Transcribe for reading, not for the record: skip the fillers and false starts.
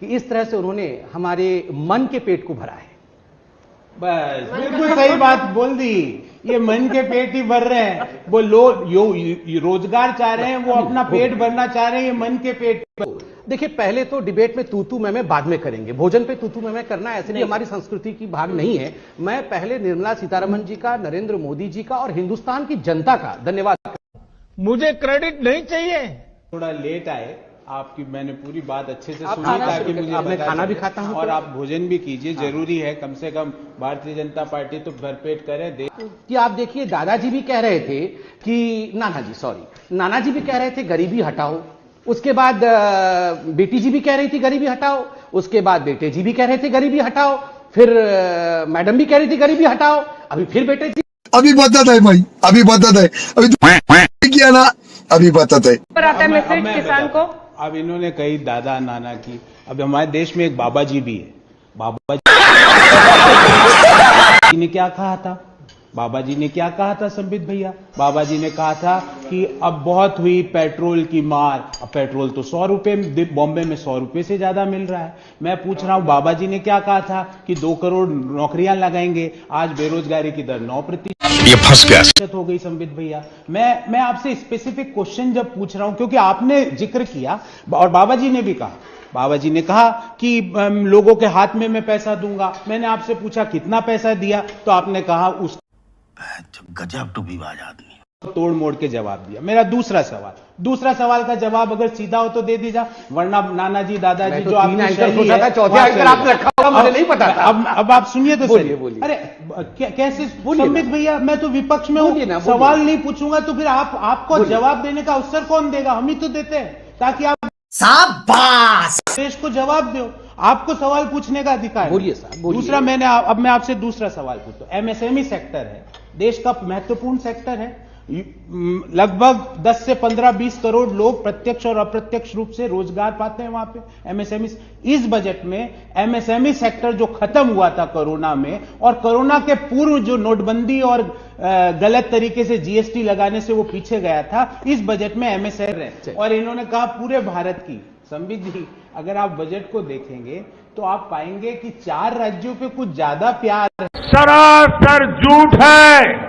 कि इस तरह से उन्होंने हमारे मन के पेट को भरा है। बस बिल्कुल सही बात बोल दी। ये मन के पेट ही भर रहे हैं, वो लोग रोजगार चाह रहे हैं, वो अपना पेट भरना चाह रहे हैं, ये मन के पेट। देखिए, पहले तो डिबेट में तू मैं बाद में करेंगे। भोजन पे तू मैं करना ऐसे भी हमारी संस्कृति की भाग नहीं है। मैं पहले निर्मला सीतारमण जी का, नरेंद्र मोदी जी का और हिंदुस्तान की जनता का धन्यवाद। मुझे क्रेडिट नहीं चाहिए। थोड़ा लेट आए, आपकी मैंने पूरी बात अच्छे से आप सुनी खाना ताकि मुझे आपने खाना भी खाता हूं और आप भोजन भी कीजिए, जरूरी है। कम से कम भारतीय जनता पार्टी तो भरपेट करे दे। कि आप देखिए, दादाजी भी कह रहे थे कि नाना जी भी कह रहे थे गरीबी हटाओ। उसके बाद बेटी जी भी कह रही थी गरीबी हटाओ। उसके बाद बेटे जी भी कह रहे थे गरीबी हटाओ। फिर मैडम भी कह रही थी गरीबी हटाओ। अभी फिर बेटे जी अभी बताता है भाई, अभी बताता है, अभी किया ना, अभी बताता है। पर आता है मैसेज किसान को। अब इन्होंने कही दादा नाना की, अब हमारे देश में एक बाबा जी भी है। बाबा जी ने क्या कहा था? बाबा जी ने क्या कहा था संबित भैया? बाबा जी ने कहा था कि अब बहुत हुई पेट्रोल की मार। अब पेट्रोल तो 100 रुपए, बॉम्बे में 100 रुपए से ज्यादा मिल रहा है। मैं पूछ रहा हूं, बाबा जी ने क्या कहा था कि 2 करोड़ नौकरियां लगाएंगे। आज बेरोजगारी की दर 9% ये फंस गया हो गई। संबित भैया, मैं आपसे स्पेसिफिक क्वेश्चन जब पूछ रहा हूं, क्योंकि आपने जिक्र किया और बाबा जी ने भी कहा, बाबा जी ने कहा कि लोगों के हाथ में मैं पैसा दूंगा। मैंने आपसे पूछा कितना पैसा दिया, तो आपने कहा उस गजब टूबीबाज आदमी। तोड़ मोड़ के जवाब दिया। मेरा दूसरा सवाल का जवाब अगर सीधा हो तो दे दीजिए, वरना नाना जी दादाजी जो आपने चौथे एंकर आपने रखा होगा, मुझे नहीं पता था। अब आप सुनिए तो सही। बोलिए। अरे कैसे संबित भैया, मैं तो विपक्ष में हूं, सवाल नहीं पूछूंगा तो फिर आपको जवाब देने का अवसर कौन देगा? हम ही तो देते हैं, ताकि आप शाबाश देश को जवाब दो। आपको सवाल पूछने का अधिकार है। बोलिए साहब, बोलिए। दूसरा, मैं आपसे दूसरा सवाल पूछता हूं। एमएसएमई सेक्टर है, देश का महत्वपूर्ण सेक्टर है। लगभग 10 से 15-20 करोड़ लोग प्रत्यक्ष और अप्रत्यक्ष रूप से रोजगार पाते हैं वहां पे एमएसएमई। इस बजट में एमएसएमई सेक्टर जो खत्म हुआ था कोरोना में, और कोरोना के पूर्व जो नोटबंदी और गलत तरीके से जीएसटी लगाने से वो पीछे गया था, इस बजट में एमएसएमई, और इन्होंने कहा पूरे भारत की। संबित जी, अगर आप बजट को देखेंगे तो आप पाएंगे कि 4 राज्यों पे कुछ ज्यादा प्यार है। सरासर झूठ है।